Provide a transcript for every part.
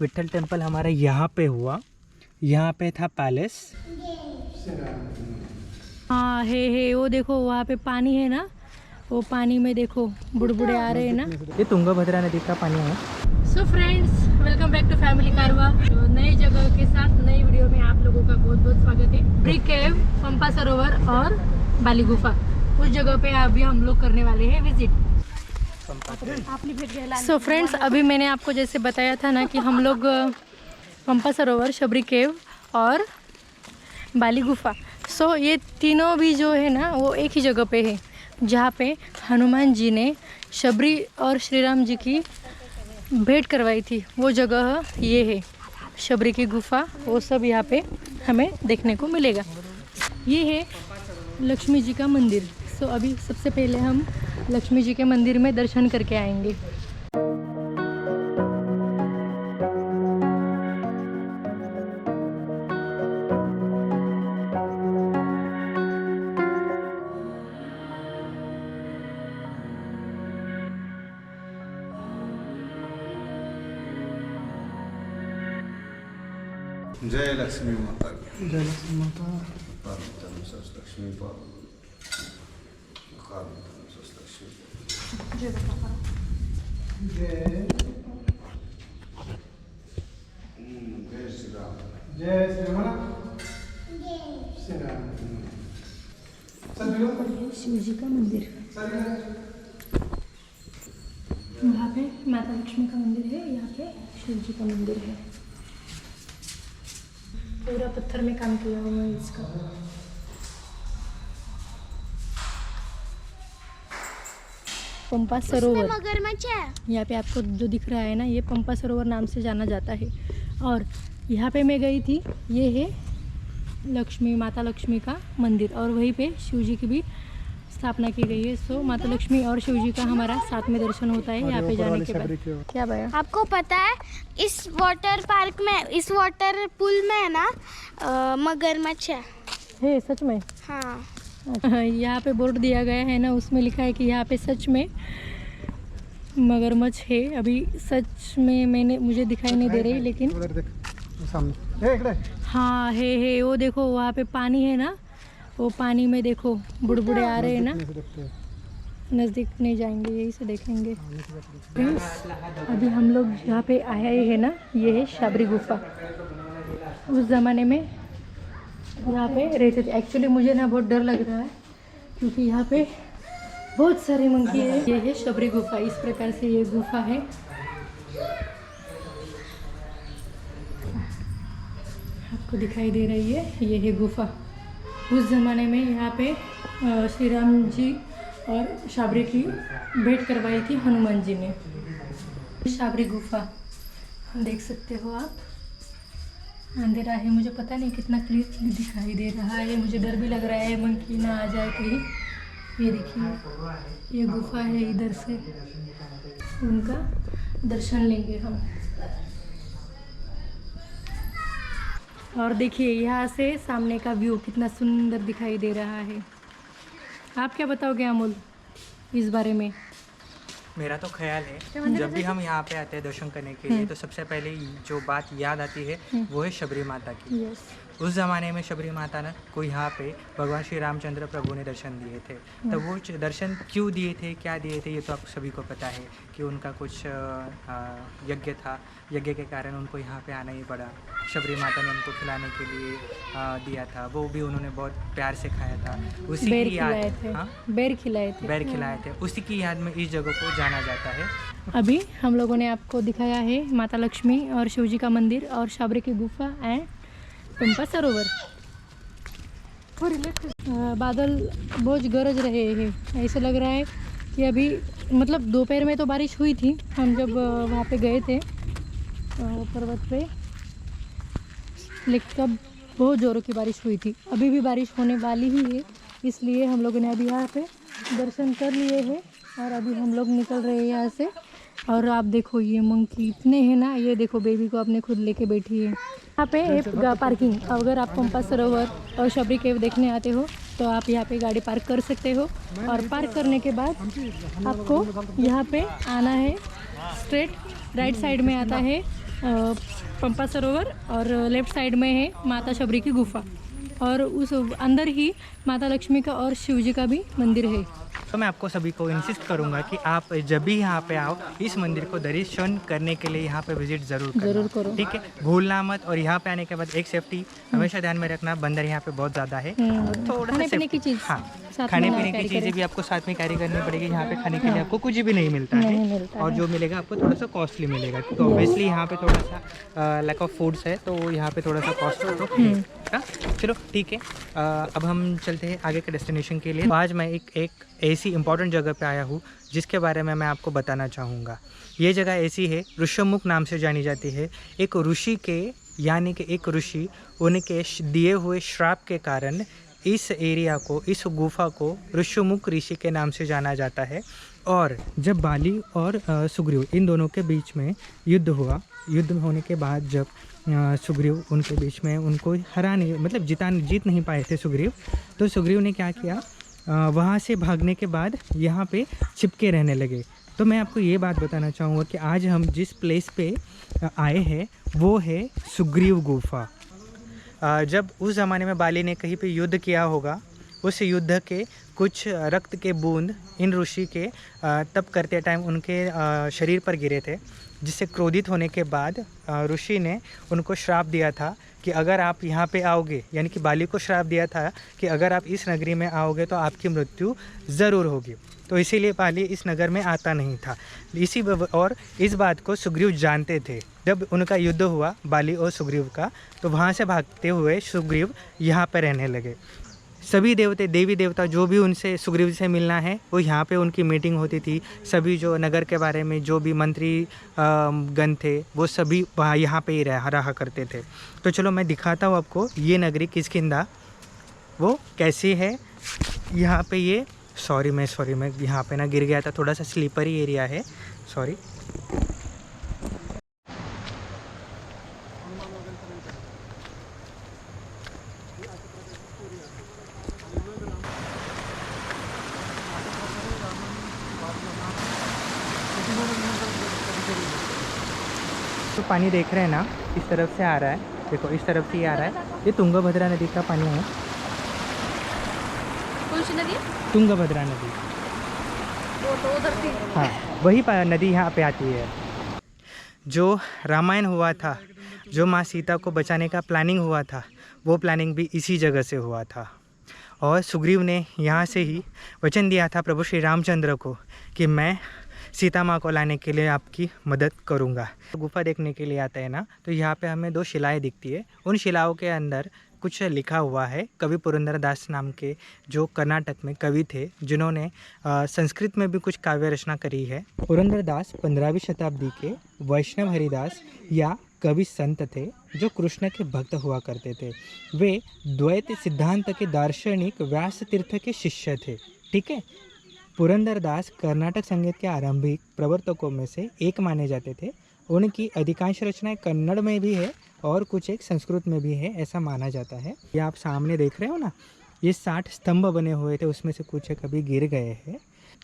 Vitthal temple हमारा यहाँ पे हुआ, यहाँ पे था पैलेस। हाँ है वो देखो वहाँ पे पानी है ना, वो पानी में देखो बुड़बुड़े आ रहे हैं ना, ये तुंगभद्रा नदी का पानी है। So friends, welcome back to family Karwa. तो नई जगह के साथ नई वीडियो में आप लोगों का बहुत बहुत स्वागत है। ब्रिक केव, पंपा सरोवर और बाली गुफा, उस जगह पे अभी हम लोग करने वाले हैं विजिट। सो फ्रेंड्स, अभी मैंने आपको जैसे बताया था ना कि हम लोग पंपा सरोवर, शबरी केव और बाली गुफा, सो ये तीनों भी जो है ना वो एक ही जगह पे है, जहाँ पे हनुमान जी ने शबरी और श्री राम जी की भेंट करवाई थी। वो जगह ये है, शबरी की गुफा, वो सब यहाँ पे हमें देखने को मिलेगा। ये है लक्ष्मी जी का मंदिर। सो अभी सबसे पहले हम लक्ष्मी जी के मंदिर में दर्शन करके आएंगे। जय लक्ष्मी माता की। जय लक्ष्मी माता। लक्ष्मी लक्ष्मी। जय श्री राम। जय श्री राम। श्री राम। शिव जी का मंदिर, वहाँ पे माता लक्ष्मी का मंदिर है, यहाँ पे शिव जी का मंदिर है। पूरा पत्थर में काम किया हुआ है इसका। पंपा सरोवर, मगरमच्छ है। यहाँ पे आपको जो दिख रहा है ना, ये पंपा सरोवर नाम से जाना जाता है। और यहाँ पे मैं गई थी, ये है लक्ष्मी, माता लक्ष्मी का मंदिर, और वहीं पे शिव जी की भी स्थापना की गई है। सो माता लक्ष्मी और शिव जी का हमारा साथ में दर्शन होता है यहाँ पे जाने के बाद। क्या भैया आपको पता है इस वाटर पार्क में, इस वाटर पूल में है ना मगरमच्छ है। सच में? हाँ, यहाँ पे बोर्ड दिया गया है ना, उसमें लिखा है कि यहाँ पे सच में मगरमच्छ है। अभी सच में मुझे दिखाई नहीं दे रही, लेकिन हाँ है वो देखो वहाँ पे पानी है ना, वो पानी में देखो बुड़बुड़े आ रहे हैं ना। नज़दीक नहीं जाएंगे, यही से देखेंगे। अभी हम लोग यहाँ पे आए हैं ना, ये है शबरी गुफा। उस ज़माने में यहाँ पे रहते थे। एक्चुअली मुझे ना बहुत डर लग रहा है, क्योंकि यहाँ पे बहुत सारे मंकी है। ये है शबरी गुफा, इस प्रकार से ये गुफा है। आपको दिखाई दे रही है, ये है गुफा। उस ज़माने में यहाँ पे श्री राम जी और शबरी की भेंट करवाई थी हनुमान जी ने। शबरी गुफा देख सकते हो आप। अंधेरा है, मुझे पता नहीं कितना क्लियर दिखाई दे रहा है, मुझे डर भी लग रहा है मंकी ना आ जाए कहीं। ये देखिए, ये गुफा है, इधर से उनका दर्शन लेंगे हम। और देखिए यहाँ से सामने का व्यू कितना सुंदर दिखाई दे रहा है। आप क्या बताओगे अमोल इस बारे में? मेरा तो ख्याल है, जब भी हम यहाँ पे आते हैं दर्शन करने के लिए, तो सबसे पहले जो बात याद आती है वो है शबरी माता की। उस ज़माने में शबरी माता ने को यहाँ पे भगवान श्री रामचंद्र प्रभु ने दर्शन दिए थे। तो वो दर्शन क्यों दिए थे, क्या दिए थे, ये तो आप सभी को पता है कि उनका कुछ यज्ञ था। यज्ञ के कारण उनको यहाँ पे आना ही पड़ा। शबरी माता ने उनको खिलाने के लिए दिया था, वो भी उन्होंने बहुत प्यार से खाया था। उसी की याद, हाँ, बेर खिलाए थे। उसी की याद में इस जगह को जाना जाता है। अभी हम लोगों ने आपको दिखाया है माता लक्ष्मी और शिव जी का मंदिर और शबरी की गुफा एंड पंपा सरोवर। बादल बहुत गरज रहे हैं, ऐसे लग रहा है कि अभी मतलब दोपहर में तो बारिश हुई थी, हम जब वहाँ पे गए थे पर्वत पे, लेकिन तब बहुत ज़ोरों की बारिश हुई थी। अभी भी बारिश होने वाली ही है, इसलिए हम लोगों ने अभी यहाँ पे दर्शन कर लिए हैं और अभी हम लोग निकल रहे हैं यहाँ से। और आप देखो ये मंकी इतने हैं ना, ये देखो बेबी को अपने खुद लेके बैठी है। यहाँ पे है पार्किंग, अगर आप पंपा सरोवर और शबरी केव देखने आते हो तो आप यहाँ पे गाड़ी पार्क कर सकते हो। और पार्क करने के बाद आपको यहाँ पे आना है, स्ट्रेट राइट साइड में आता है पंपा सरोवर और लेफ्ट साइड में है माता शबरी की गुफा और उस अंदर ही माता लक्ष्मी का और शिव जी का भी मंदिर है। तो मैं आपको सभी को इंसिस्ट करूंगा कि आप जब भी यहाँ पे आओ इस मंदिर को दर्शन करने के लिए यहाँ पे विजिट ज़रूर करो। ठीक है, भूलना मत। और यहाँ पे आने के बाद एक सेफ्टी हमेशा ध्यान में रखना, बंदर यहाँ पे बहुत ज़्यादा है। थोड़ा खाने सा पीने की चीज़, हाँ, खाने पीने की चीज़ें भी आपको साथ में कैरी करनी पड़ेगी। यहाँ पे खाने के लिए आपको कुछ भी नहीं मिलता है और जो मिलेगा आपको थोड़ा सा कॉस्टली मिलेगा, क्योंकि ऑब्वियसली यहाँ पे थोड़ा सा लैक ऑफ फूड्स है, तो यहाँ पे थोड़ा सा कॉस्ट तो है। चलो ठीक है, अब हम चलते हैं आगे के डेस्टिनेशन के लिए। आज मैं एक ऐसी इंपॉर्टेंट जगह पे आया हूँ जिसके बारे में मैं आपको बताना चाहूँगा। ये जगह ऐसी है, ऋषमुख नाम से जानी जाती है। एक ऋषि के यानी कि एक ऋषि उनके दिए हुए श्राप के कारण इस एरिया को, इस गुफा को ऋषमुख ऋषि के नाम से जाना जाता है। और जब बाली और सुग्रीव इन दोनों के बीच में युद्ध हुआ, युद्ध होने के बाद जब सुग्रीव उनके बीच में उनको जीत नहीं पाए थे सुग्रीव, तो सुग्रीव ने क्या किया, वहाँ से भागने के बाद यहाँ पे चिपके रहने लगे। तो मैं आपको ये बात बताना चाहूँगा कि आज हम जिस प्लेस पे आए हैं वो है सुग्रीव गुफा। जब उस ज़माने में बाली ने कहीं पे युद्ध किया होगा, उस युद्ध के कुछ रक्त के बूंद इन ऋषि के तप करते टाइम उनके शरीर पर गिरे थे, जिससे क्रोधित होने के बाद ऋषि ने उनको श्राप दिया था कि अगर आप यहाँ पे आओगे, यानी कि बाली को श्राप दिया था कि अगर आप इस नगरी में आओगे तो आपकी मृत्यु ज़रूर होगी। तो इसीलिए बाली इस नगर में आता नहीं था। और इस बात को सुग्रीव जानते थे। जब उनका युद्ध हुआ बाली और सुग्रीव का, तो वहाँ से भागते हुए सुग्रीव यहाँ पर रहने लगे। सभी देवते, देवी देवता जो भी उनसे सुग्रीव से मिलना है वो यहाँ पे उनकी मीटिंग होती थी। सभी जो नगर के बारे में जो भी मंत्री गण थे वो सभी वहाँ यहाँ पे ही रहा करते थे। तो चलो मैं दिखाता हूँ आपको ये नगरी किष्किंधा वो कैसी है। यहाँ पे ये सॉरी मैं यहाँ पे ना गिर गया था, थोड़ा सा स्लीपरी एरिया है, सॉरी। तो पानी देख रहे हैं ना, इस तरफ से आ रहा है, देखो इस तरफ से ही आ रहा है। ये तुंगभद्रा नदी का पानी है। कौन सी नदी? तुंगभद्रा नदी। वो तो उधर थी। हाँ, वही नदी यहाँ पे आती है। जो रामायण हुआ था, जो माँ सीता को बचाने का प्लानिंग हुआ था, वो प्लानिंग भी इसी जगह से हुआ था। और सुग्रीव ने यहाँ से ही वचन दिया था प्रभु श्री रामचंद्र को कि मैं सीता माँ को लाने के लिए आपकी मदद करूँगा। गुफा देखने के लिए आता है ना, तो यहाँ पे हमें 2 शिलाएँ दिखती है। उन शिलाओं के अंदर कुछ लिखा हुआ है। कवि पुरंदरदास नाम के जो कर्नाटक में कवि थे, जिन्होंने संस्कृत में भी कुछ काव्य रचना करी है। पुरंदरदास 15वीं शताब्दी के वैष्णव हरिदास या कवि संत थे जो कृष्ण के भक्त हुआ करते थे। वे द्वैत सिद्धांत के दार्शनिक व्यास तीर्थ के शिष्य थे। ठीक है, पुरंदरदास कर्नाटक संगीत के आरंभिक प्रवर्तकों में से एक माने जाते थे। उनकी अधिकांश रचनाएं कन्नड़ में भी है और कुछ एक संस्कृत में भी है, ऐसा माना जाता है। ये आप सामने देख रहे हो ना, ये 60 स्तंभ बने हुए थे, उसमें से कुछ एक अभी गिर गए हैं।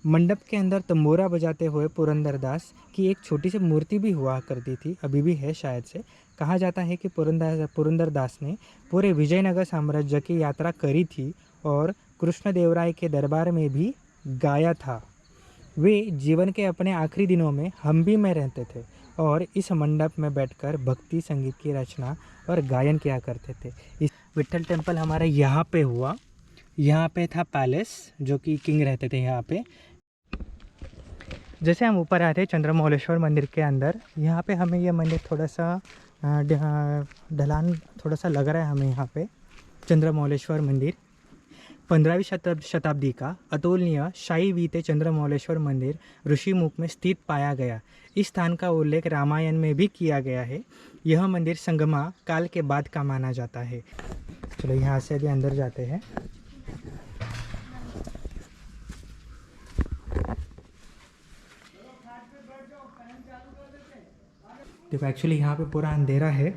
मंडप के अंदर तंबोरा बजाते हुए पुरंदरदास की एक छोटी सी मूर्ति भी हुआ करती थी, अभी भी है शायद से। कहा जाता है कि पुरंदरदास ने पूरे विजयनगर साम्राज्य की यात्रा करी थी और कृष्णदेवराय के दरबार में भी गाया था। वे जीवन के अपने आखिरी दिनों में हम्पी में रहते थे और इस मंडप में बैठकर भक्ति संगीत की रचना और गायन किया करते थे। इस विट्ठल टेम्पल हमारा यहाँ पे हुआ। यहाँ पे था पैलेस, जो कि किंग रहते थे यहाँ पे। जैसे हम ऊपर आते चंद्रमौलेश्वर मंदिर के अंदर, यहाँ पे हमें ये मंदिर थोड़ा सा ढलान थोड़ा सा लग रहा है हमें यहाँ पे। चंद्रमौलेश्वर मंदिर 15वीं शताब्दी का अतुलनीय शाही वीते चंद्रमौलेश्वर मंदिर ऋषिमुख में स्थित पाया गया। इस स्थान का उल्लेख रामायण में भी किया गया है। यह मंदिर संगमा काल के बाद का माना जाता है। चलो यहाँ से अभी अंदर जाते हैं। देखो एक्चुअली यहाँ पे पूरा अंधेरा है।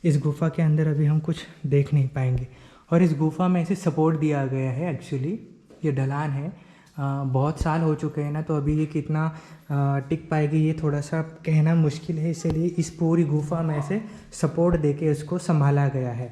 इस गुफा के अंदर अभी हम कुछ देख नहीं पाएंगे। और इस गुफा में ऐसे सपोर्ट दिया गया है, एक्चुअली ये ढलान है बहुत साल हो चुके हैं ना, तो अभी ये कितना टिक पाएगी ये थोड़ा सा कहना मुश्किल है, इसलिए इस पूरी गुफा में से सपोर्ट देके इसको संभाला गया है।